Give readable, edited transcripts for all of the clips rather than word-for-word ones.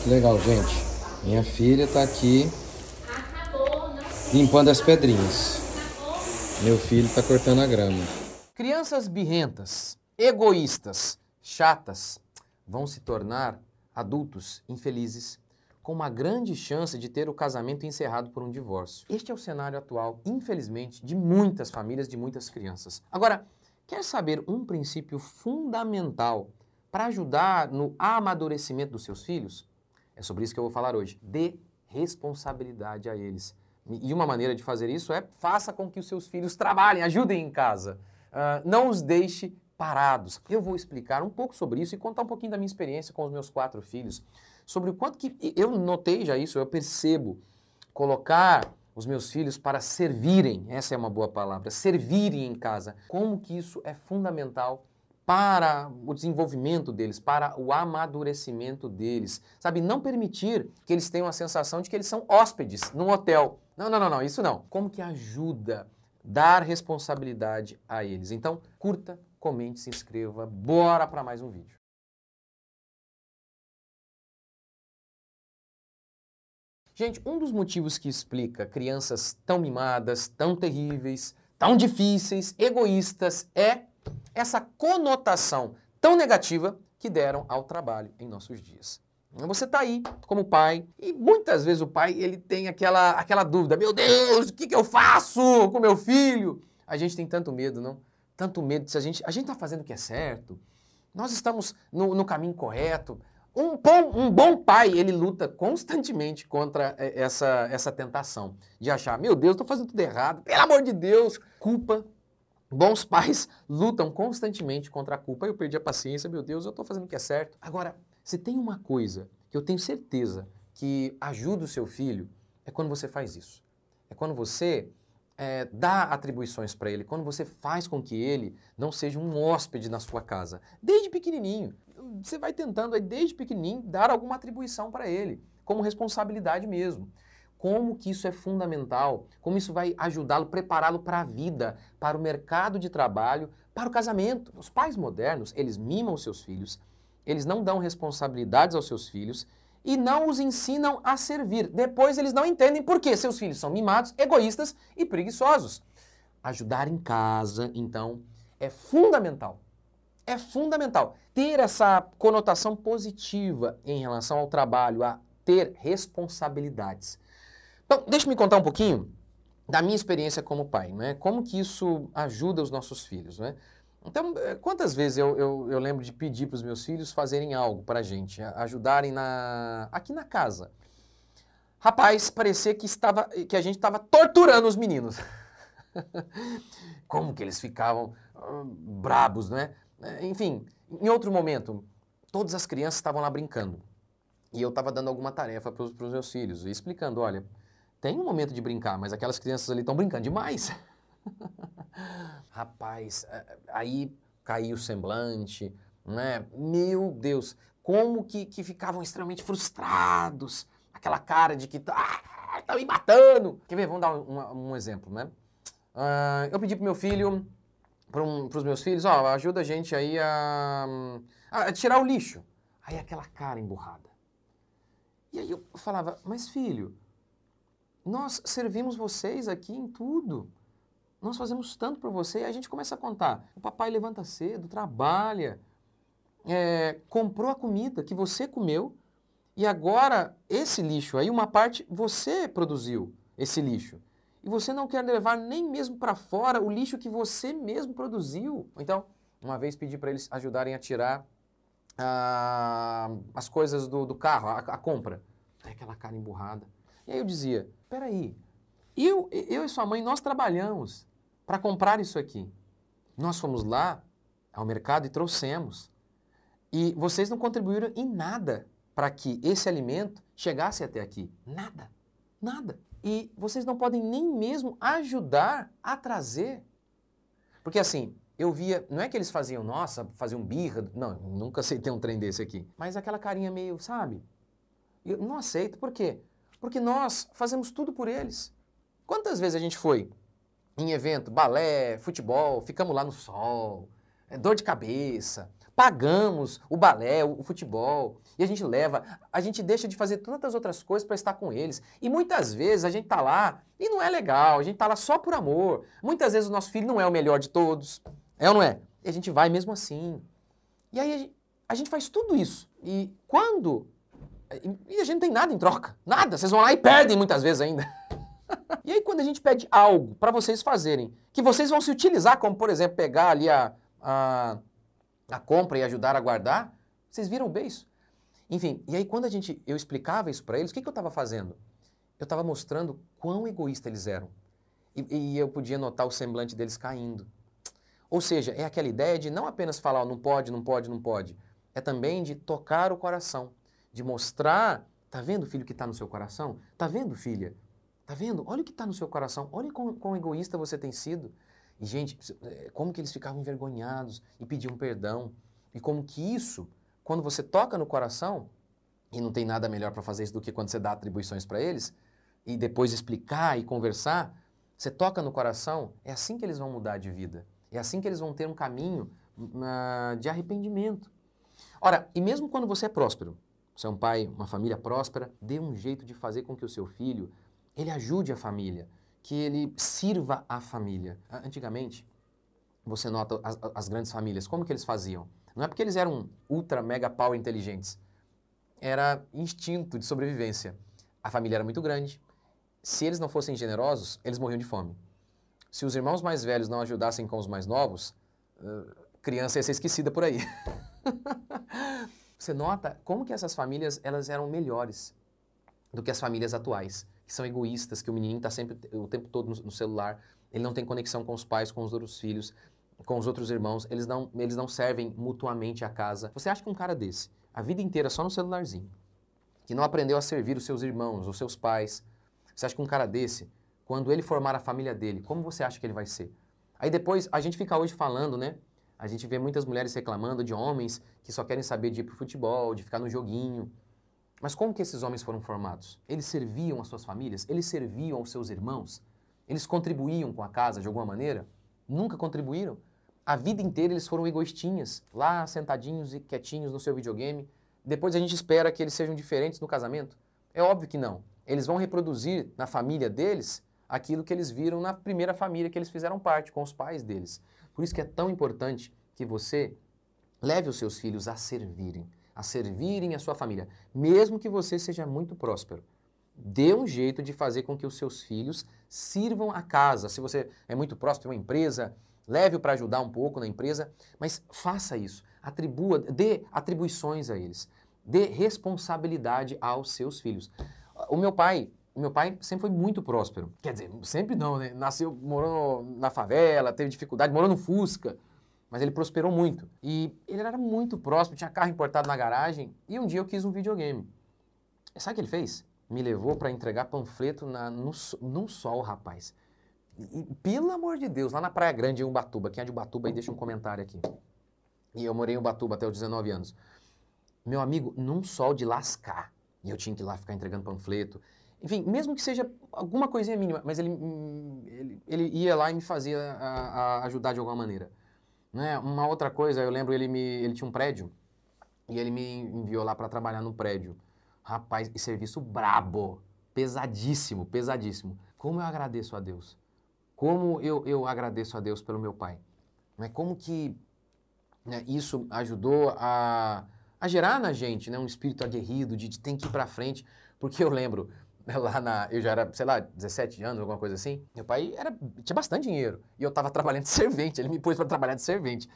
que legal, gente. Minha filha tá aqui limpando as pedrinhas. Meu filho tá cortando a grama. Crianças birrentas, egoístas, chatas, vão se tornar adultos infelizes com uma grande chance de ter o casamento encerrado por um divórcio. Este é o cenário atual, infelizmente, de muitas famílias, de muitas crianças. Agora, quer saber um princípio fundamental para ajudar no amadurecimento dos seus filhos? É sobre isso que eu vou falar hoje. Dê responsabilidade a eles. E uma maneira de fazer isso é faça com que os seus filhos trabalhem, ajudem em casa. Não os deixe parados. Eu vou explicar um pouco sobre isso e contar um pouquinho da minha experiência com os meus 4 filhos, sobre o quanto que eu notei já isso, eu percebo colocar os meus filhos para servirem, essa é uma boa palavra, servirem em casa, como que isso é fundamental para o desenvolvimento deles, para o amadurecimento deles, sabe? Não permitir que eles tenham a sensação de que eles são hóspedes num hotel. Não, isso não. Como que ajuda dar responsabilidade a eles? Então, curta, comente, se inscreva, bora para mais um vídeo. Gente, um dos motivos que explica crianças tão mimadas, tão terríveis, tão difíceis, egoístas, é essa conotação tão negativa que deram ao trabalho em nossos dias. Você está aí como pai e muitas vezes o pai ele tem aquela dúvida, meu Deus, o que eu faço com meu filho? A gente tem tanto medo, não? Tanto medo de se a gente está fazendo o que é certo, nós estamos no caminho correto. Um bom pai, ele luta constantemente contra essa tentação de achar, meu Deus, estou fazendo tudo errado, pelo amor de Deus, culpa. Bons pais lutam constantemente contra a culpa. Eu perdi a paciência, meu Deus, eu estou fazendo o que é certo. Agora, se tem uma coisa que eu tenho certeza que ajuda o seu filho, é quando você faz isso. É quando você dá atribuições para ele, quando você faz com que ele não seja um hóspede na sua casa, desde pequenininho. Você vai tentando aí, desde pequenininho, dar alguma atribuição para ele, como responsabilidade mesmo. Como que isso é fundamental, como isso vai ajudá-lo, prepará-lo para a vida, para o mercado de trabalho, para o casamento. Os pais modernos, eles mimam os seus filhos, eles não dão responsabilidades aos seus filhos e não os ensinam a servir. Depois eles não entendem por que seus filhos são mimados, egoístas e preguiçosos. Ajudar em casa, então, é fundamental. É fundamental ter essa conotação positiva em relação ao trabalho, a ter responsabilidades. Então, deixa eu me contar um pouquinho da minha experiência como pai, né? Como que isso ajuda os nossos filhos, né? Então, quantas vezes eu lembro de pedir para os meus filhos fazerem algo para a gente, ajudarem aqui na casa. Rapaz, parecia que a gente estava torturando os meninos. Como que eles ficavam brabos, né? Enfim, em outro momento, todas as crianças estavam lá brincando. E eu estava dando alguma tarefa para os meus filhos, e explicando, olha, tem um momento de brincar, mas aquelas crianças ali estão brincando demais. Rapaz, aí caiu o semblante, né? Meu Deus, como que ficavam extremamente frustrados, aquela cara de que tá me matando. Quer ver? Vamos dar um exemplo, né? Eu pedi pro meu filho, pros meus filhos, ó, ajuda a gente aí a tirar o lixo. Aí aquela cara emburrada. E aí eu falava, mas filho, nós servimos vocês aqui em tudo. Nós fazemos tanto por você. E a gente começa a contar. O papai levanta cedo, trabalha, comprou a comida que você comeu e agora esse lixo aí, uma parte você produziu esse lixo. E você não quer levar nem mesmo para fora o lixo que você mesmo produziu. Então, uma vez pedi para eles ajudarem a tirar as coisas do carro, a compra. Aí aquela cara emburrada. E aí eu dizia, peraí, eu e sua mãe, nós trabalhamos para comprar isso aqui. Nós fomos lá ao mercado e trouxemos. E vocês não contribuíram em nada para que esse alimento chegasse até aqui. Nada, nada. E vocês não podem nem mesmo ajudar a trazer. Porque assim, eu via, não é que eles faziam, nossa, faziam birra, não, nunca aceitei um trem desse aqui. Mas aquela carinha meio, sabe? Eu não aceito, por quê? Porque nós fazemos tudo por eles. Quantas vezes a gente foi em evento, balé, futebol, ficamos lá no sol, dor de cabeça, pagamos o balé, o futebol, e a gente leva, a gente deixa de fazer tantas outras coisas para estar com eles. E muitas vezes a gente tá lá e não é legal, a gente tá lá só por amor. Muitas vezes o nosso filho não é o melhor de todos, é ou não é? E a gente vai mesmo assim. E aí a gente faz tudo isso. E quando... E a gente não tem nada em troca, nada. Vocês vão lá e perdem muitas vezes ainda. E aí quando a gente pede algo para vocês fazerem, que vocês vão se utilizar, como por exemplo pegar ali a compra e ajudar a guardar, vocês viram o beijo? Enfim, e aí quando eu explicava isso para eles, o que eu estava fazendo? Eu estava mostrando quão egoísta eles eram. E eu podia notar o semblante deles caindo. Ou seja, é aquela ideia de não apenas falar, não pode, não pode, não pode. É também de tocar o coração, de mostrar, tá vendo, filho, que está no seu coração? Tá vendo, filha? Tá vendo? Olha o que está no seu coração, olha quão egoísta você tem sido. E, gente, como que eles ficavam envergonhados e pediam perdão. E como que isso, quando você toca no coração, e não tem nada melhor para fazer isso do que quando você dá atribuições para eles, e depois explicar e conversar, você toca no coração, é assim que eles vão mudar de vida. É assim que eles vão ter um caminho de arrependimento. Ora, e mesmo quando você é próspero, você é um pai, uma família próspera, dê um jeito de fazer com que o seu filho, ele ajude a família, que ele sirva a família. Antigamente, você nota as grandes famílias, como que eles faziam? Não é porque eles eram ultra, mega power inteligentes. Era instinto de sobrevivência. A família era muito grande. Se eles não fossem generosos, eles morriam de fome. Se os irmãos mais velhos não ajudassem com os mais novos, criança ia ser esquecida por aí. Você nota como que essas famílias elas eram melhores do que as famílias atuais, que são egoístas, que o menininho está sempre o tempo todo no celular, ele não tem conexão com os pais, com os outros filhos, com os outros irmãos, eles não servem mutuamente a casa. Você acha que um cara desse, a vida inteira só no celularzinho, que não aprendeu a servir os seus irmãos, os seus pais, você acha que um cara desse, quando ele formar a família dele, como você acha que ele vai ser? Aí depois, a gente fica hoje falando, né? A gente vê muitas mulheres reclamando de homens que só querem saber de ir pro futebol, de ficar no joguinho. Mas como que esses homens foram formados? Eles serviam as suas famílias? Eles serviam aos seus irmãos? Eles contribuíam com a casa de alguma maneira? Nunca contribuíram? A vida inteira eles foram egoístinhas, lá sentadinhos e quietinhos no seu videogame. Depois a gente espera que eles sejam diferentes no casamento? É óbvio que não. Eles vão reproduzir na família deles aquilo que eles viram na primeira família que eles fizeram parte, com os pais deles. Por isso que é tão importante que você leve os seus filhos a servirem a sua família, mesmo que você seja muito próspero. Dê um jeito de fazer com que os seus filhos sirvam a casa. Se você é muito próspero, uma empresa, leve-o para ajudar um pouco na empresa, mas faça isso. Dê atribuições a eles. Dê responsabilidade aos seus filhos. O meu pai sempre foi muito próspero. Quer dizer, sempre não, né? Morou na favela, teve dificuldade, morou no Fusca. Mas ele prosperou muito. E ele era muito próspero, tinha carro importado na garagem. E um dia eu quis um videogame. Sabe o que ele fez? Me levou para entregar panfleto num sol, rapaz. E, pelo amor de Deus, lá na Praia Grande, em Ubatuba. Quem é de Ubatuba aí, deixa um comentário aqui. E eu morei em Ubatuba até os 19 anos. Meu amigo, num sol de lascar. E eu tinha que ir lá ficar entregando panfleto. Enfim, mesmo que seja alguma coisinha mínima, mas ele ia lá e me fazia ajudar de alguma maneira. Né? Uma outra coisa, eu lembro, ele tinha um prédio e ele me enviou lá para trabalhar no prédio. Rapaz, e serviço brabo, pesadíssimo, pesadíssimo. Como eu agradeço a Deus. Como eu agradeço a Deus pelo meu pai. Né? Como que isso ajudou a gerar na gente, né, um espírito aguerrido de tem que ir para frente. Porque eu lembro, eu já era, sei lá, 17 anos, alguma coisa assim. Meu pai tinha bastante dinheiro. E eu tava trabalhando de servente, ele me pôs para trabalhar de servente.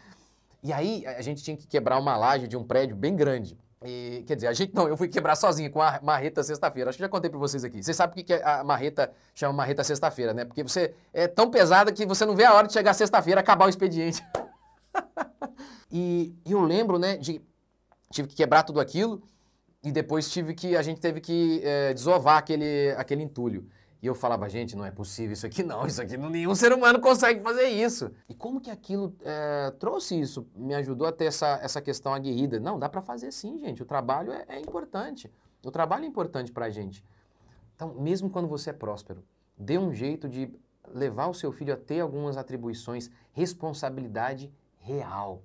E aí a gente tinha que quebrar uma laje de um prédio bem grande. E, quer dizer, eu fui quebrar sozinho com a marreta sexta-feira. Acho que já contei para vocês aqui. Vocês sabem por que a marreta chama marreta sexta-feira, né? Porque você é tão pesada que você não vê a hora de chegar sexta-feira e acabar o expediente. E eu lembro, né, tive que quebrar tudo aquilo. E depois a gente teve que desovar aquele entulho. E eu falava, gente, não é possível isso aqui não, nenhum ser humano consegue fazer isso. E como que aquilo trouxe isso, me ajudou a ter essa questão aguerrida? Não, dá para fazer sim, gente, o trabalho é importante. O trabalho é importante para a gente. Então, mesmo quando você é próspero, dê um jeito de levar o seu filho a ter algumas atribuições, responsabilidade real.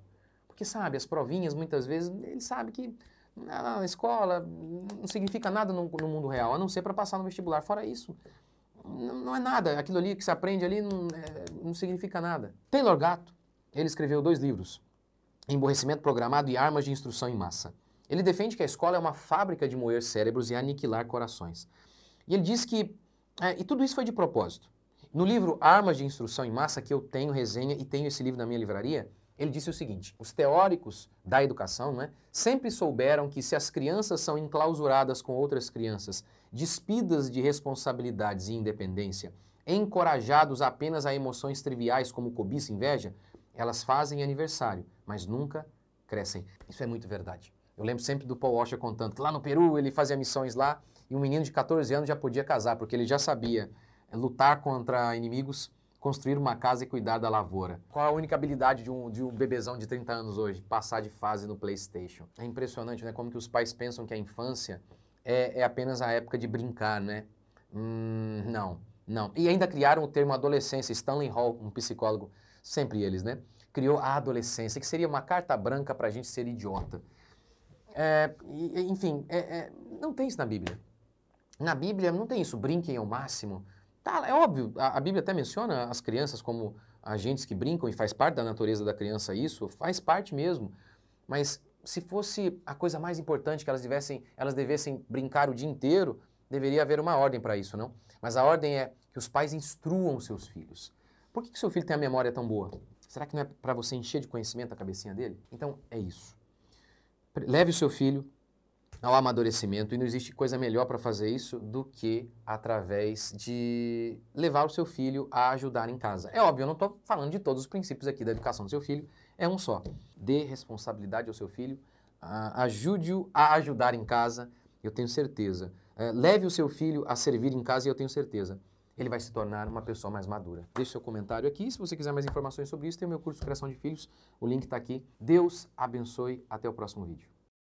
Porque, sabe, as provinhas, muitas vezes, ele sabe que a escola não significa nada no mundo real, a não ser para passar no vestibular. Fora isso, não é nada. Aquilo ali que se aprende ali não significa nada. Taylor Gatto, ele escreveu 2 livros, Emborrecimento Programado e Armas de Instrução em Massa. Ele defende que a escola é uma fábrica de moer cérebros e aniquilar corações. E ele diz que... e tudo isso foi de propósito. No livro Armas de Instrução em Massa, que eu tenho resenha e tenho esse livro na minha livraria, ele disse o seguinte: os teóricos da educação, né, sempre souberam que se as crianças são enclausuradas com outras crianças, despidas de responsabilidades e independência, encorajados apenas a emoções triviais como cobiça e inveja, elas fazem aniversário, mas nunca crescem. Isso é muito verdade. Eu lembro sempre do Paul Washer contando que lá no Peru ele fazia missões lá e um menino de 14 anos já podia casar, porque ele já sabia lutar contra inimigos, construir uma casa e cuidar da lavoura. Qual a única habilidade de um bebezão de 30 anos hoje? Passar de fase no PlayStation. É impressionante, né? Como que os pais pensam que a infância é apenas a época de brincar, né? Não. E ainda criaram o termo adolescência. Stanley Hall, um psicólogo, sempre eles, né? Criou a adolescência, que seria uma carta branca para a gente ser idiota. Enfim, não tem isso na Bíblia. Na Bíblia não tem isso, brinquem ao máximo. Tá, é óbvio, a Bíblia até menciona as crianças como agentes que brincam e faz parte da natureza da criança isso, faz parte mesmo. Mas se fosse a coisa mais importante que elas devessem brincar o dia inteiro, deveria haver uma ordem para isso, não? Mas a ordem é que os pais instruam seus filhos. Por que seu filho tem a memória tão boa? Será que não é para você encher de conhecimento a cabecinha dele? Então, é isso. Leve o seu filho ao amadurecimento e não existe coisa melhor para fazer isso do que através de levar o seu filho a ajudar em casa. É óbvio, eu não estou falando de todos os princípios aqui da educação do seu filho, é um só. Dê responsabilidade ao seu filho, ajude-o a ajudar em casa, eu tenho certeza. Leve o seu filho a servir em casa e eu tenho certeza. Ele vai se tornar uma pessoa mais madura. Deixe seu comentário aqui. Se você quiser mais informações sobre isso, tem o meu curso Criação de Filhos. O link está aqui. Deus abençoe. Até o próximo vídeo.